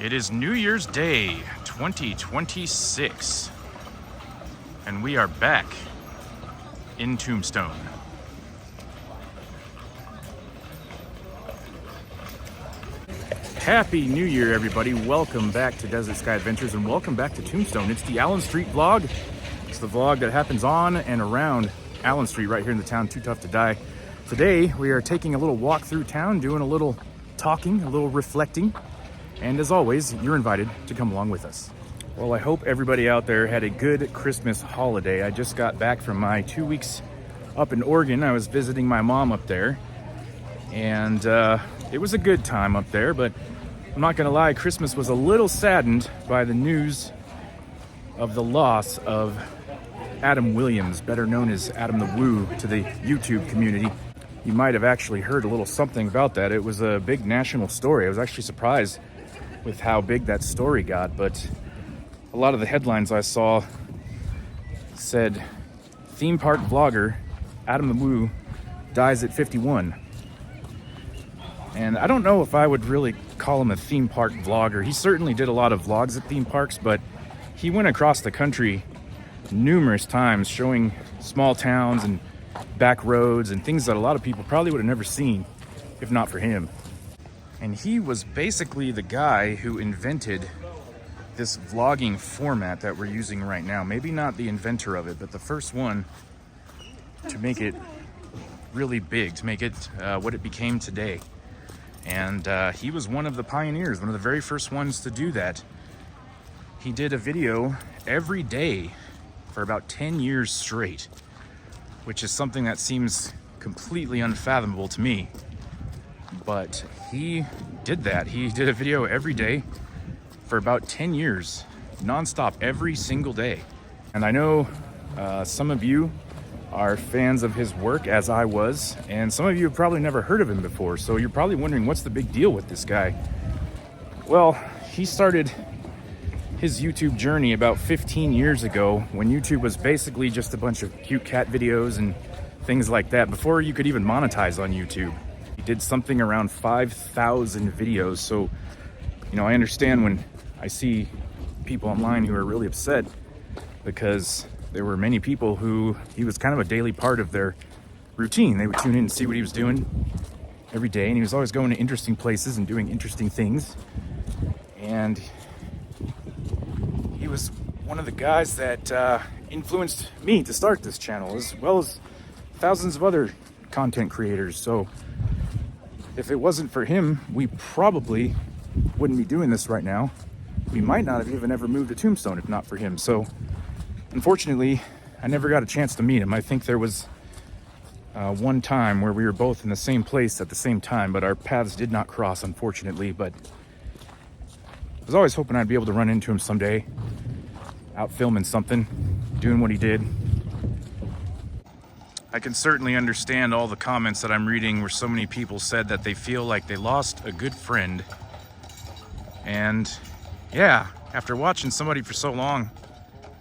It is New Year's Day 2026, and we are back in Tombstone. Happy New Year, everybody. Welcome back to Desert Sky Adventures and welcome back to Tombstone. It's the Allen Street vlog. It's the vlog that happens on and around Allen Street right here in the town, Too Tough to Die. Today, we are taking a little walk through town, doing a little talking, a little reflecting. And as always, you're invited to come along with us. Well, I hope everybody out there had a good Christmas holiday. I just got back from my 2 weeks up in Oregon. I was visiting my mom up there. And it was a good time up there, but I'm not gonna lie, Christmas was a little saddened by the news of the loss of Adam Williams, better known as Adam the Woo to the YouTube community. You might have actually heard a little something about that. It was a big national story. I was actually surprised with how big that story got, but a lot of the headlines I saw said theme park vlogger Adam the Woo dies at 51. And I don't know if I would really call him a theme park vlogger. He certainly did a lot of vlogs at theme parks, but he went across the country numerous times showing small towns and back roads and things that a lot of people probably would have never seen if not for him. And he was basically the guy who invented this vlogging format that we're using right now. Maybe not the inventor of it, but the first one to make it really big, to make it what it became today. And he was one of the pioneers, one of the very first ones to do that. He did a video every day for about 10 years straight, which is something that seems completely unfathomable to me. But he did that. He did a video every day for about 10 years, nonstop, every single day. And I know some of you are fans of his work, as I was, and some of you have probably never heard of him before, so you're probably wondering what's the big deal with this guy. Well, he started his YouTube journey about 15 years ago when YouTube was basically just a bunch of cute cat videos and things like that, before you could even monetize on YouTube. He did something around 5,000 videos, so I understand when I see people online who are really upset because there were many people who he was kind of a daily part of their routine. They would tune in and see what he was doing every day, and he was always going to interesting places and doing interesting things. And he was one of the guys that influenced me to start this channel, as well as thousands of other content creators. So if it wasn't for him, we probably wouldn't be doing this right now. We might not have even ever moved to Tombstone if not for him. So unfortunately, I never got a chance to meet him. I think there was one time where we were both in the same place at the same time, but our paths did not cross, unfortunately. But I was always hoping I'd be able to run into him someday, out filming something, doing what he did. I can certainly understand all the comments that I'm reading where so many people said that they feel like they lost a good friend. And yeah, after watching somebody for so long,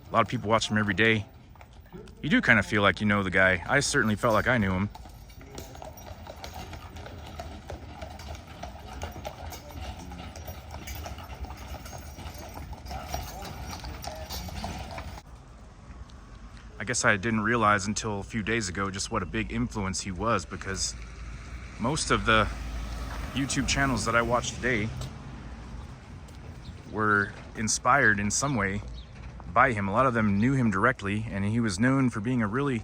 a lot of people watch him every day, you do kind of feel like you know the guy. I certainly felt like I knew him. I guess I didn't realize until a few days ago just what a big influence he was, because most of the YouTube channels that I watch today were inspired in some way by him. A lot of them knew him directly, and he was known for being a really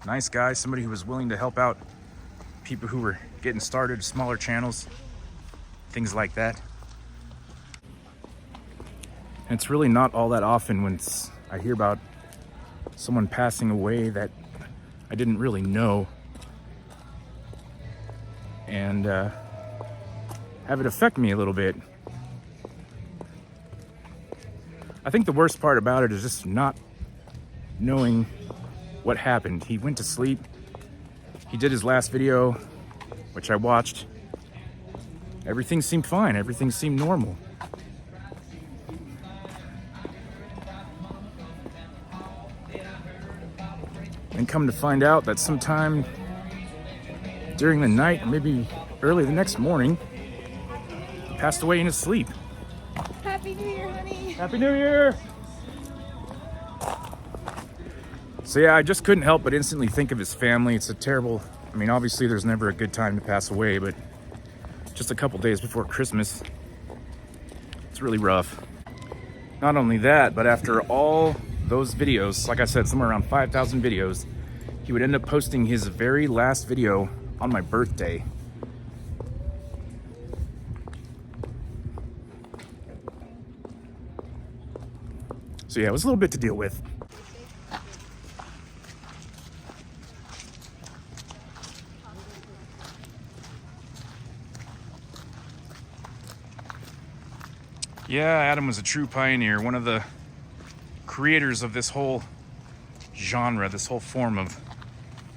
nice guy, somebody who was willing to help out people who were getting started, smaller channels, things like that. And it's really not all that often when I hear about someone passing away that I didn't really know and have it affect me a little bit. I think the worst part about it is just not knowing what happened. He went to sleep. He did his last video, which I watched. Everything seemed fine. Everything seemed normal. And come to find out that sometime during the night, maybe early the next morning, he passed away in his sleep. Happy New Year, honey. Happy New Year. So yeah, I just couldn't help but instantly think of his family. It's a terrible, I mean, obviously there's never a good time to pass away, but just a couple days before Christmas, it's really rough. Not only that, but after all those videos, like I said, somewhere around 5,000 videos, he would end up posting his very last video on my birthday. So yeah, it was a little bit to deal with. Yeah, Adam was a true pioneer, one of the creators of this whole genre, this whole form of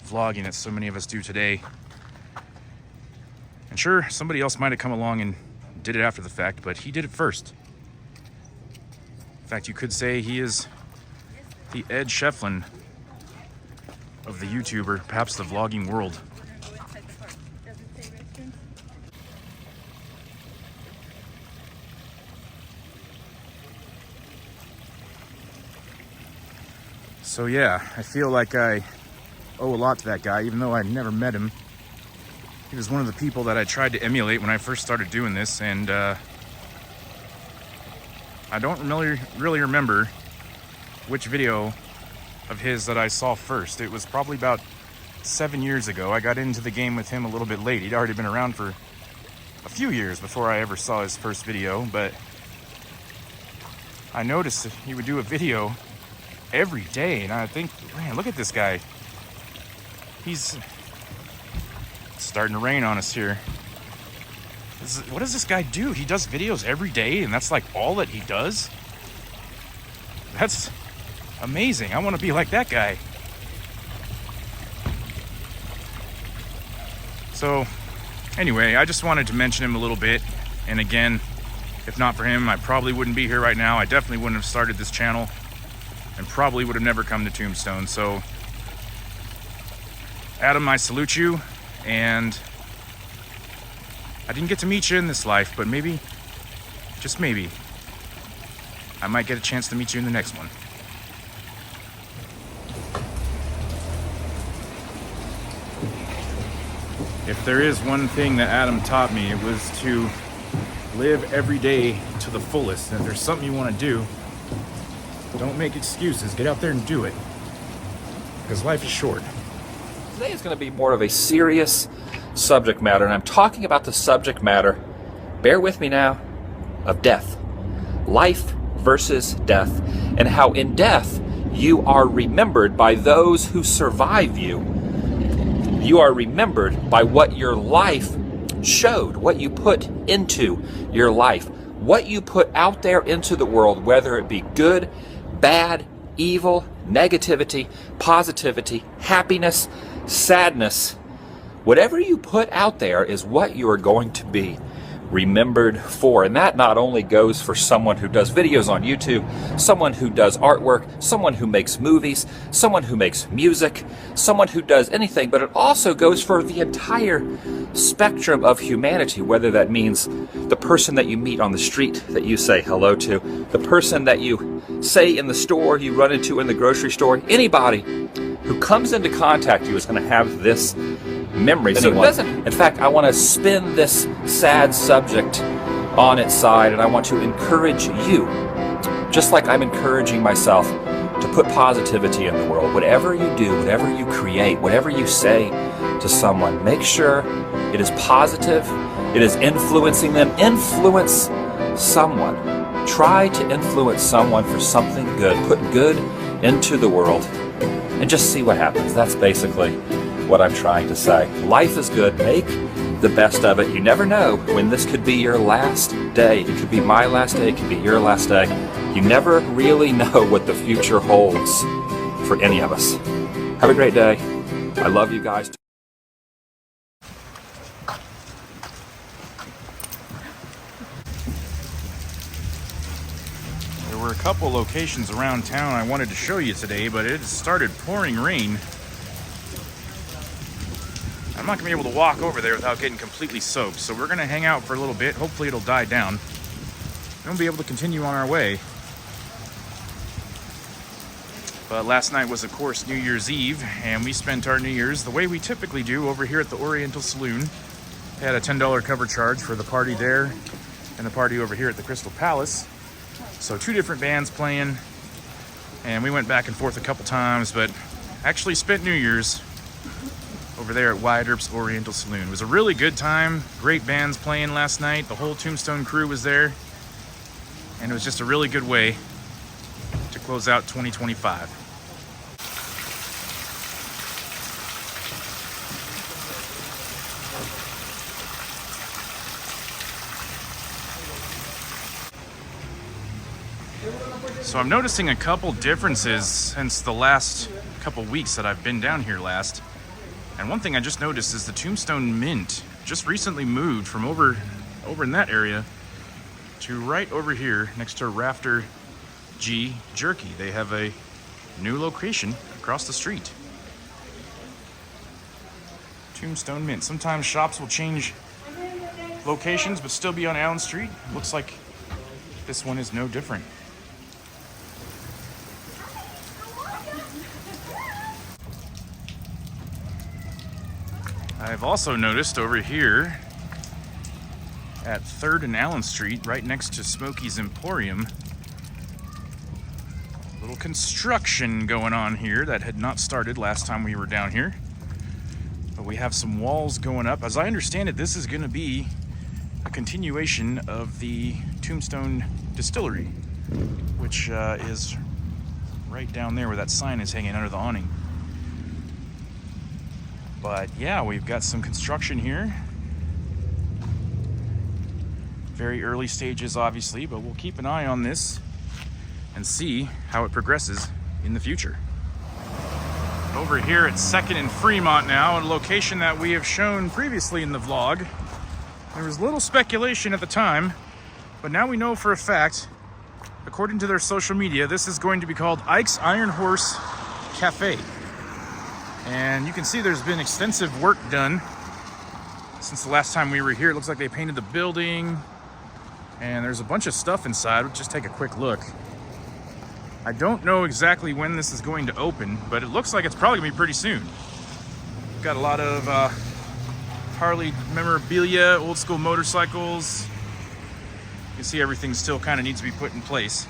vlogging that so many of us do today. And sure, somebody else might have come along and did it after the fact, but he did it first. In fact, you could say he is the Ed Schefflin of the YouTuber, perhaps the vlogging world. So yeah, I feel like I owe a lot to that guy, even though I never met him. He was one of the people that I tried to emulate when I first started doing this, and I don't really remember which video of his that I saw first. It was probably about 7 years ago. I got into the game with him a little bit late. He'd already been around for a few years before I ever saw his first video, but I noticed that he would do a video every day, and I think, man, look at this guy. It's starting to rain on us here. What does this guy do? He does videos every day, and that's like all that he does? That's amazing. I want to be like that guy. So anyway, I just wanted to mention him a little bit. And again, if not for him, I probably wouldn't be here right now. I definitely wouldn't have started this channel, and probably would have never come to Tombstone. So Adam, I salute you, and I didn't get to meet you in this life, but maybe, just maybe, I might get a chance to meet you in the next one. If there is one thing that Adam taught me, it was to live every day to the fullest. And if there's something you want to do, don't make excuses. Get out there and do it. Because life is short. Today is going to be more of a serious subject matter, and I'm talking about the subject matter, bear with me now, of death. Life versus death, and how in death you are remembered by those who survive you. You are remembered by what your life showed, what you put into your life, what you put out there into the world, whether it be good, bad, evil, negativity, positivity, happiness, sadness. Whatever you put out there is what you are going to be remembered for. And that not only goes for someone who does videos on YouTube, someone who does artwork, someone who makes movies, someone who makes music, someone who does anything, but it also goes for the entire spectrum of humanity, whether that means the person that you meet on the street that you say hello to, the person that you say in the store, you run into in the grocery store, anybody who comes into contact with you is going to have this memory. So it doesn't. In fact, I want to spin this sad subject on its side, and I want to encourage you, just like I'm encouraging myself, to put positivity in the world. Whatever you do, whatever you create, whatever you say to someone, make sure it is positive, it is influencing them. Influence someone. Try to influence someone for something good. Put good into the world and just see what happens. That's basically what I'm trying to say. Life is good. Make the best of it. You never know when this could be your last day. It could be my last day. It could be your last day. You never really know what the future holds for any of us. Have a great day. I love you guys. There were a couple locations around town I wanted to show you today, but it started pouring rain. I'm not gonna be able to walk over there without getting completely soaked, so we're gonna hang out for a little bit. Hopefully it'll die down. we'll be able to continue on our way. But last night was, of course, New Year's Eve, and we spent our New Year's the way we typically do over here at the Oriental Saloon. They had a $10 cover charge for the party there and the party over here at the Crystal Palace. So 2 different bands playing, and we went back and forth a couple times, but actually spent New Year's over there at Wyatt Earp's Oriental Saloon. It was a really good time. Great bands playing last night. The whole Tombstone crew was there, and it was just a really good way to close out 2025. So I'm noticing a couple differences since the last couple weeks that I've been down here last. And one thing I just noticed is the Tombstone Mint just recently moved from over in that area to right over here next to Rafter G Jerky. They have a new location across the street. Tombstone Mint. Sometimes shops will change locations but still be on Allen Street. Looks like this one is no different. I've also noticed over here at 3rd and Allen Street, right next to Smokey's Emporium, a little construction going on here that had not started last time we were down here. But we have some walls going up. As I understand it, this is going to be a continuation of the Tombstone Distillery, which is right down there where that sign is hanging under the awning. But yeah, we've got some construction here. Very early stages, obviously, but we'll keep an eye on this and see how it progresses in the future. Over here at 2nd and Fremont now, a location that we have shown previously in the vlog. There was little speculation at the time, but now we know for a fact, according to their social media, this is going to be called Ike's Iron Horse Cafe. And you can see there's been extensive work done since the last time we were here. It looks like they painted the building, and there's a bunch of stuff inside. We'll just take a quick look. I don't know exactly when this is going to open, but it looks like it's probably gonna be pretty soon. Got a lot of Harley memorabilia, old school motorcycles. You can see everything still kind of needs to be put in place.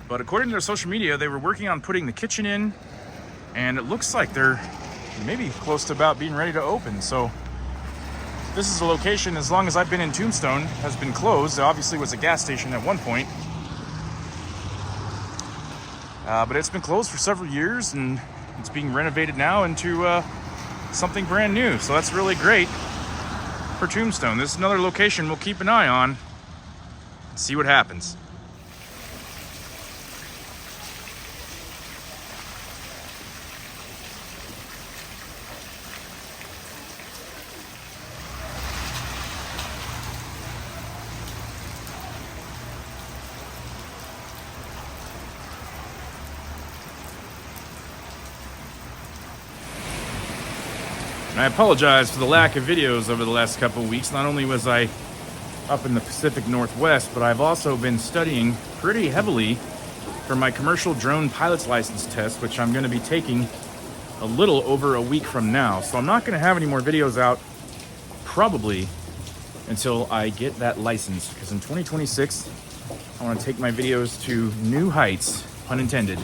But according to their social media, they were working on putting the kitchen in, and it looks like they're maybe close to about being ready to open. So this is a location, as long as I've been in Tombstone, has been closed. It obviously was a gas station at one point. But it's been closed for several years, and it's being renovated now into something brand new. So that's really great for Tombstone. This is another location we'll keep an eye on and see what happens. And I apologize for the lack of videos over the last couple of weeks. Not only was I up in the Pacific Northwest, but I've also been studying pretty heavily for my commercial drone pilot's license test, which I'm going to be taking a little over a week from now. So I'm not going to have any more videos out probably until I get that license, because in 2026 I want to take my videos to new heights, pun intended.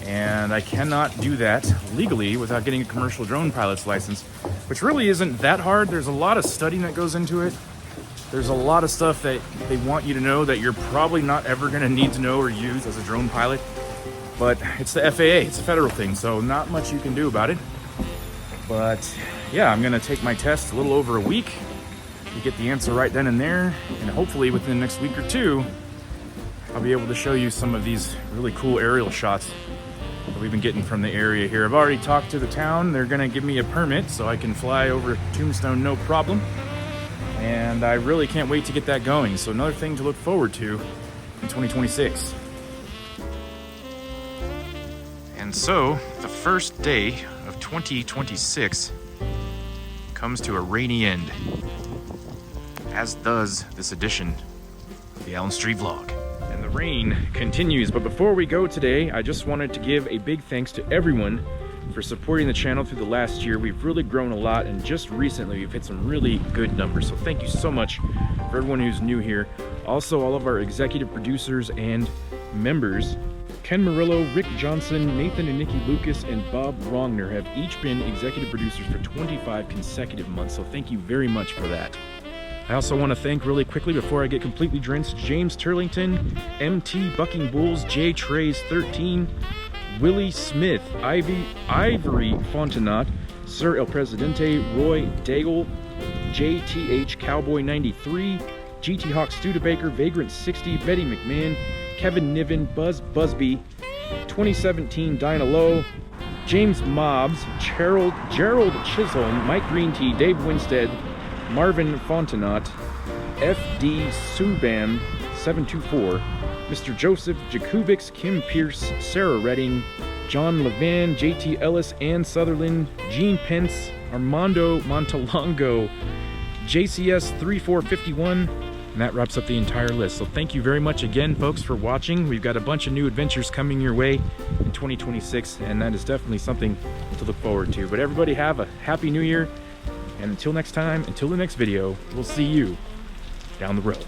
And I cannot do that legally without getting a commercial drone pilot's license, which really isn't that hard. There's a lot of studying that goes into it. There's a lot of stuff that they want you to know that you're probably not ever going to need to know or use as a drone pilot. But it's the FAA, it's a federal thing, so not much you can do about it. But yeah, I'm going to take my test a little over a week to get the answer right then and there. And hopefully within the next week or two, I'll be able to show you some of these really cool aerial shots that we've been getting from the area here. I've already talked to the town. They're gonna give me a permit so I can fly over Tombstone no problem. And I really can't wait to get that going. So another thing to look forward to in 2026. And so the first day of 2026 comes to a rainy end. as does this edition of the Allen Street Vlog. And the rain continues, but before we go today, I just wanted to give a big thanks to everyone for supporting the channel through the last year. We've really grown a lot, and just recently we've hit some really good numbers. So thank you so much for everyone who's new here. Also, all of our executive producers and members, Ken Murillo, Rick Johnson, Nathan and Nikki Lucas, and Bob Rongner have each been executive producers for 25 consecutive months. So thank you very much for that. I also want to thank really quickly before I get completely drenched, James Turlington, MT Bucking Bulls, J Trays 13, Willie Smith, Ivory Fontenot, Sir El Presidente, Roy Daigle, JTH Cowboy 93, GT Hawk Studebaker, Vagrant 60, Betty McMahon, Kevin Niven, Buzz Busby, 2017 Dinah Lowe, James Mobbs, Gerald Chisholm, Mike Green Tea, Dave Winstead, Marvin Fontenot, FD Subam 724, Mr. Joseph Jakubix, Kim Pierce, Sarah Redding, John Levan, JT Ellis, Ann Sutherland, Gene Pence, Armando Montalongo, JCS 3451, and that wraps up the entire list. So thank you very much again, folks, for watching. We've got a bunch of new adventures coming your way in 2026, and that is definitely something to look forward to. But everybody have a happy new year, and until next time, until the next video, we'll see you down the road.